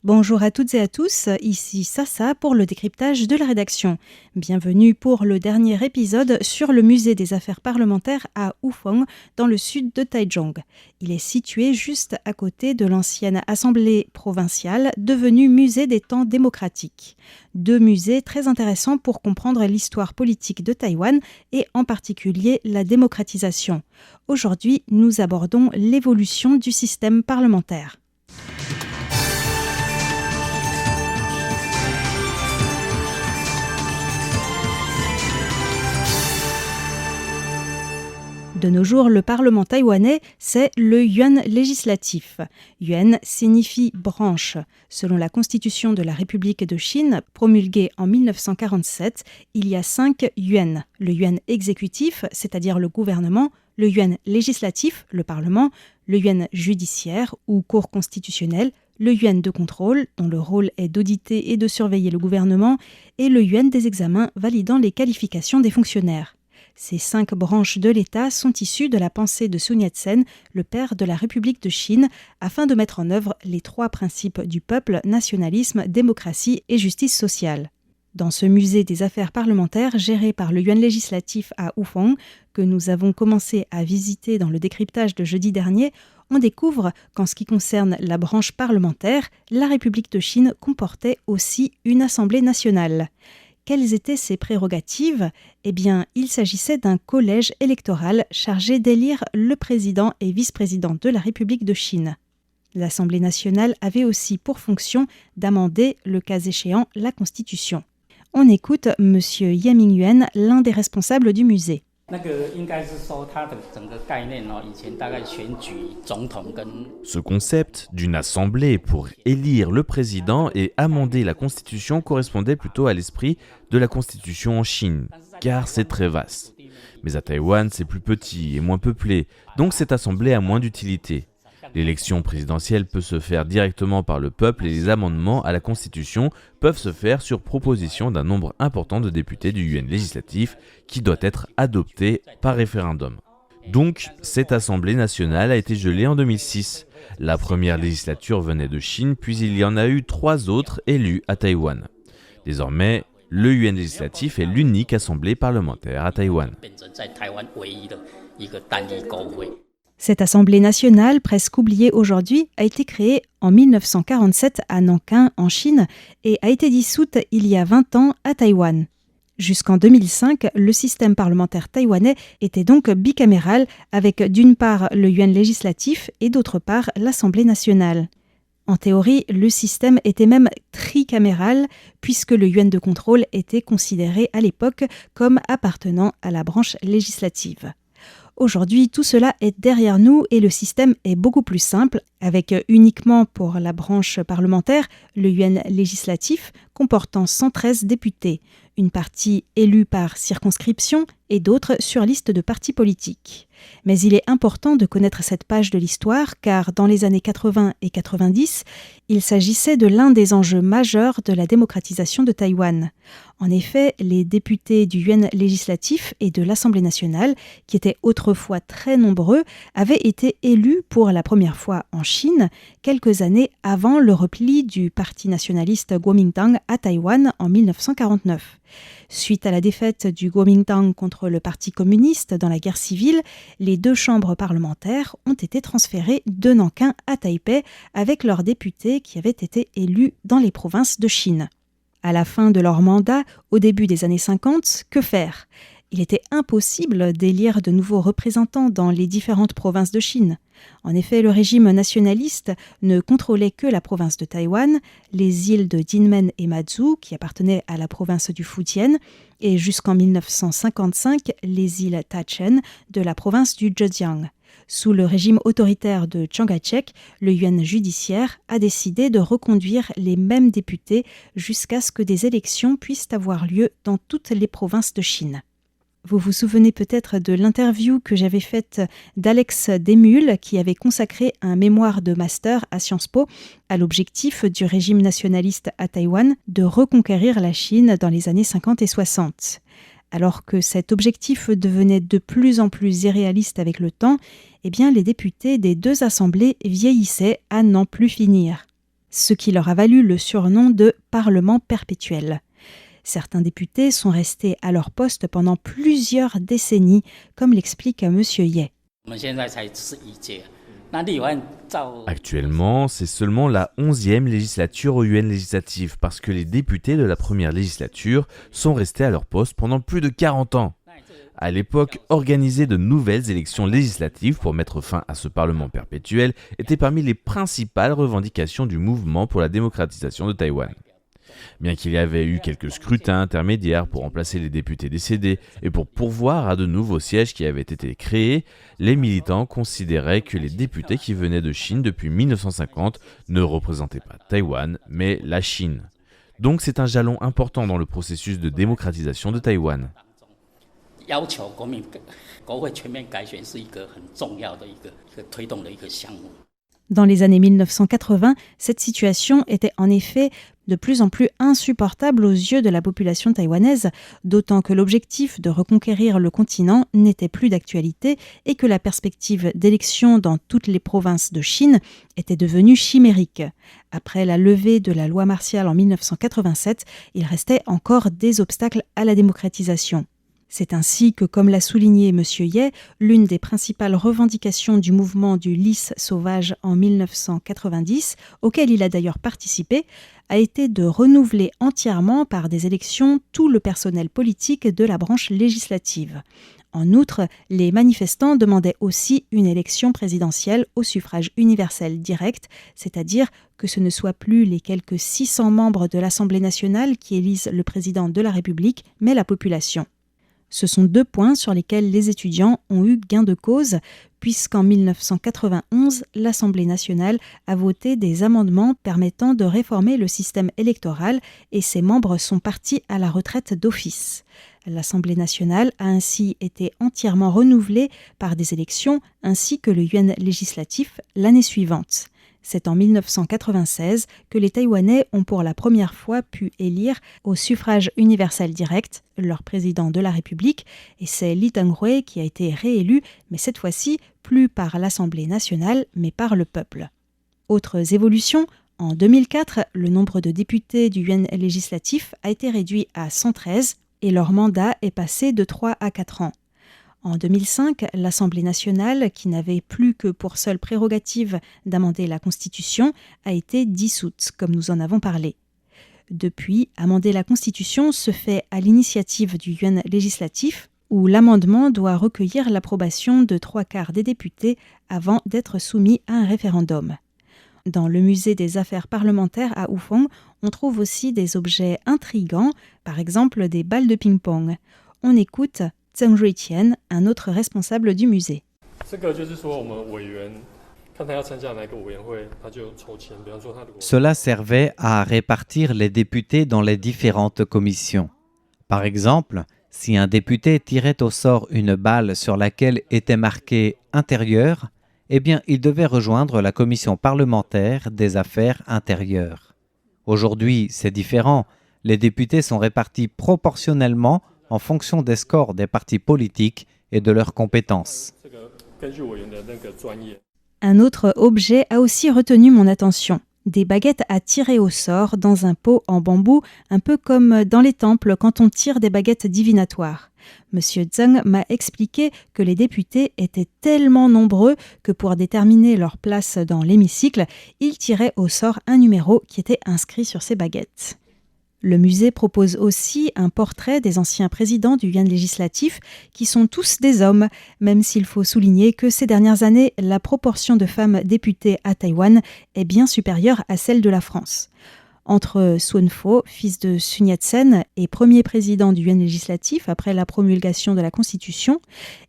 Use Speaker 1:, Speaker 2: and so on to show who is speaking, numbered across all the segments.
Speaker 1: Bonjour à toutes et à tous, ici Sassa pour le décryptage de la rédaction. Bienvenue pour le dernier épisode sur le musée des affaires parlementaires à Houphong, dans le sud de Taichung. Il est situé juste à côté de l'ancienne assemblée provinciale, devenue musée des temps démocratiques. Deux musées très intéressants pour comprendre l'histoire politique de Taïwan et en particulier la démocratisation. Aujourd'hui, nous abordons l'évolution du système parlementaire. De nos jours, le Parlement taïwanais, c'est le yuan législatif. Yuan signifie branche. Selon la Constitution de la République de Chine, promulguée en 1947, il y a 5 yuan. Le yuan exécutif, c'est-à-dire le gouvernement, le yuan législatif, le Parlement, le yuan judiciaire ou cour constitutionnelle, le yuan de contrôle, dont le rôle est d'auditer et de surveiller le gouvernement, et le yuan des examens validant les qualifications des fonctionnaires. Ces 5 branches de l'État sont issues de la pensée de Sun Yat-sen, le père de la République de Chine, afin de mettre en œuvre les 3 principes du peuple, nationalisme, démocratie et justice sociale. Dans ce musée des affaires parlementaires géré par le yuan législatif à Houphong, que nous avons commencé à visiter dans le décryptage de jeudi dernier, on découvre qu'en ce qui concerne la branche parlementaire, la République de Chine comportait aussi une Assemblée nationale. Quelles étaient ses prérogatives ? Eh bien, il s'agissait d'un collège électoral chargé d'élire le président et vice-président de la République de Chine. L'Assemblée nationale avait aussi pour fonction d'amender, le cas échéant, la Constitution. On écoute M. Ye Mingyuan, l'un des responsables du musée.
Speaker 2: Ce concept d'une assemblée pour élire le président et amender la Constitution correspondait plutôt à l'esprit de la Constitution en Chine, car c'est très vaste. Mais à Taïwan, c'est plus petit et moins peuplé, donc cette assemblée a moins d'utilité. L'élection présidentielle peut se faire directement par le peuple et les amendements à la Constitution peuvent se faire sur proposition d'un nombre important de députés du yuan législatif qui doit être adopté par référendum. Donc, cette Assemblée nationale a été gelée en 2006. La première législature venait de Chine, puis il y en a eu 3 autres élus à Taïwan. Désormais, le yuan législatif est l'unique assemblée parlementaire à Taïwan.
Speaker 1: Cette Assemblée nationale, presque oubliée aujourd'hui, a été créée en 1947 à Nankin, en Chine, et a été dissoute il y a 20 ans à Taïwan. Jusqu'en 2005, le système parlementaire taïwanais était donc bicaméral, avec d'une part le yuan législatif et d'autre part l'Assemblée nationale. En théorie, le système était même tricaméral, puisque le yuan de contrôle était considéré à l'époque comme appartenant à la branche législative. Aujourd'hui, tout cela est derrière nous et le système est beaucoup plus simple, avec uniquement pour la branche parlementaire le yuan législatif comportant 113 députés, une partie élue par circonscription et d'autres sur liste de partis politiques. Mais il est important de connaître cette page de l'histoire car dans les années 80 et 90, il s'agissait de l'un des enjeux majeurs de la démocratisation de Taïwan. En effet, les députés du yuan législatif et de l'Assemblée nationale, qui étaient autrefois très nombreux, avaient été élus pour la première fois en Chine, quelques années avant le repli du parti nationaliste Kuomintang à Taïwan en 1949. Suite à la défaite du Kuomintang contre le Parti communiste dans la guerre civile, les 2 chambres parlementaires ont été transférées de Nankin à Taipei avec leurs députés qui avaient été élus dans les provinces de Chine. À la fin de leur mandat, au début des années 50, que faire ? Il était impossible d'élire de nouveaux représentants dans les différentes provinces de Chine. En effet, le régime nationaliste ne contrôlait que la province de Taïwan, les îles de Jinmen et Matsu, qui appartenaient à la province du Fujian, et jusqu'en 1955, les îles Tachen de la province du Zhejiang. Sous le régime autoritaire de Chiang Kai-shek, le yuan judiciaire a décidé de reconduire les mêmes députés jusqu'à ce que des élections puissent avoir lieu dans toutes les provinces de Chine. Vous vous souvenez peut-être de l'interview que j'avais faite d'Alex Desmules qui avait consacré un mémoire de master à Sciences Po à l'objectif du régime nationaliste à Taïwan de reconquérir la Chine dans les années 50 et 60. Alors que cet objectif devenait de plus en plus irréaliste avec le temps, eh bien les députés des 2 assemblées vieillissaient à n'en plus finir. ce qui leur a valu le surnom de Parlement perpétuel. Certains députés sont restés à leur poste pendant plusieurs décennies, comme l'explique M. Ye.
Speaker 2: Actuellement, c'est seulement la 11e législature au UN législatif parce que les députés de la première législature sont restés à leur poste pendant plus de 40 ans. À l'époque, organiser de nouvelles élections législatives pour mettre fin à ce Parlement perpétuel était parmi les principales revendications du mouvement pour la démocratisation de Taïwan. Bien qu'il y avait eu quelques scrutins intermédiaires pour remplacer les députés décédés et pour pourvoir à de nouveaux sièges qui avaient été créés, les militants considéraient que les députés qui venaient de Chine depuis 1950 ne représentaient pas Taïwan, mais la Chine. Donc c'est un jalon important dans le processus de démocratisation de Taïwan.
Speaker 1: Dans les années 1980, cette situation était en effet de plus en plus insupportable aux yeux de la population taïwanaise, d'autant que l'objectif de reconquérir le continent n'était plus d'actualité et que la perspective d'élection dans toutes les provinces de Chine était devenue chimérique. Après la levée de la loi martiale en 1987, il restait encore des obstacles à la démocratisation. C'est ainsi que, comme l'a souligné M. Ye, l'une des principales revendications du mouvement du lys sauvage en 1990, auquel il a d'ailleurs participé, a été de renouveler entièrement par des élections tout le personnel politique de la branche législative. En outre, les manifestants demandaient aussi une élection présidentielle au suffrage universel direct, c'est-à-dire que ce ne soit plus les quelques 600 membres de l'Assemblée nationale qui élisent le président de la République, mais la population. Ce sont deux points sur lesquels les étudiants ont eu gain de cause, puisqu'en 1991, l'Assemblée nationale a voté des amendements permettant de réformer le système électoral et ses membres sont partis à la retraite d'office. L'Assemblée nationale a ainsi été entièrement renouvelée par des élections ainsi que le yuan législatif l'année suivante. C'est en 1996 que les Taïwanais ont pour la première fois pu élire au suffrage universel direct leur président de la République et c'est Lee Teng-hui qui a été réélu, mais cette fois-ci plus par l'Assemblée nationale mais par le peuple. Autres évolutions, en 2004, le nombre de députés du yuan législatif a été réduit à 113 et leur mandat est passé de 3 à 4 ans. En 2005, l'Assemblée nationale, qui n'avait plus que pour seule prérogative d'amender la Constitution, a été dissoute, comme nous en avons parlé. Depuis, amender la Constitution se fait à l'initiative du yuan législatif, où l'amendement doit recueillir l'approbation de 3/4 des députés avant d'être soumis à un référendum. Dans le musée des affaires parlementaires à Hufeng, on trouve aussi des objets intrigants, par exemple des balles de ping-pong. On écoute Zheng Ruitian, un autre responsable du musée.
Speaker 3: Cela servait à répartir les députés dans les différentes commissions. Par exemple, si un député tirait au sort une balle sur laquelle était marqué « intérieur », eh bien, il devait rejoindre la commission parlementaire des affaires intérieures. Aujourd'hui, c'est différent. Les députés sont répartis proportionnellement en fonction des scores des partis politiques et de leurs compétences.
Speaker 1: Un autre objet a aussi retenu mon attention. Des baguettes à tirer au sort dans un pot en bambou, un peu comme dans les temples quand on tire des baguettes divinatoires. Monsieur Zheng m'a expliqué que les députés étaient tellement nombreux que pour déterminer leur place dans l'hémicycle, ils tiraient au sort un numéro qui était inscrit sur ces baguettes. Le musée propose aussi un portrait des anciens présidents du yuan législatif qui sont tous des hommes, même s'il faut souligner que ces dernières années, la proportion de femmes députées à Taïwan est bien supérieure à celle de la France. Entre Sun Fo, fils de Sun Yat-sen et premier président du yuan législatif après la promulgation de la Constitution,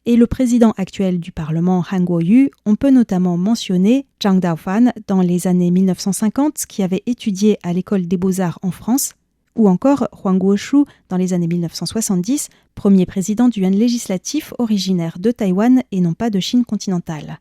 Speaker 1: et le président actuel du Parlement Han Kuo-yu, on peut notamment mentionner Zhang Daofan dans les années 1950 qui avait étudié à l'école des Beaux-Arts en France, ou encore Huang Guoshu dans les années 1970, premier président du yuan législatif originaire de Taïwan et non pas de Chine continentale.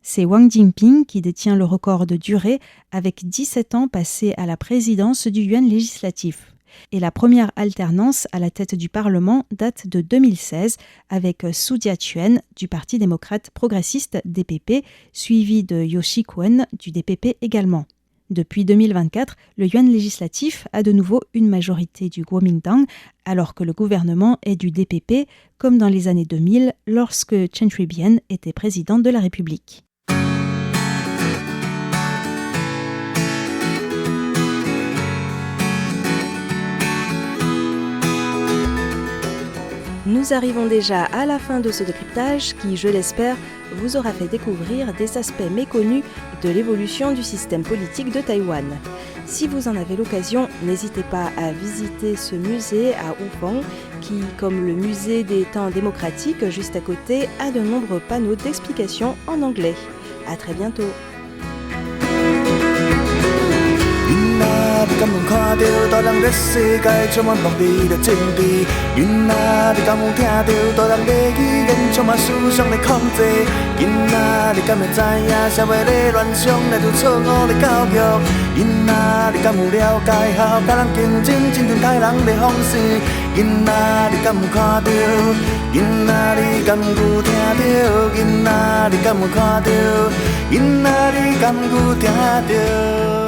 Speaker 1: C'est Wang Jinping qui détient le record de durée avec 17 ans passés à la présidence du yuan législatif. Et la première alternance à la tête du Parlement date de 2016 avec Su Jia-chuen du Parti démocrate progressiste DPP, suivi de Yoshi Kwon du DPP également. Depuis 2024, le yuan législatif a de nouveau une majorité du Kuomintang, alors que le gouvernement est du DPP, comme dans les années 2000, lorsque Chen Shui-bian était président de la République. Nous arrivons déjà à la fin de ce décryptage qui, je l'espère, vous aura fait découvrir des aspects méconnus de l'évolution du système politique de Taïwan. Si vous en avez l'occasion, n'hésitez pas à visiter ce musée à Houphong qui, comme le musée des temps démocratiques juste à côté, a de nombreux panneaux d'explications en anglais. À très bientôt.
Speaker 4: 你敢有看到大人在世界充满暴力的政治？囡仔，你敢有听到大人的语言充满思想的控制？囡仔，你敢会知影社会的乱象来自错误的教育？囡仔，你敢有了解好甲人竞争真正害人的方式？囡仔，你敢有看到？囡仔，你敢有听到？囡仔，你敢有看到？囡仔，你敢有听到？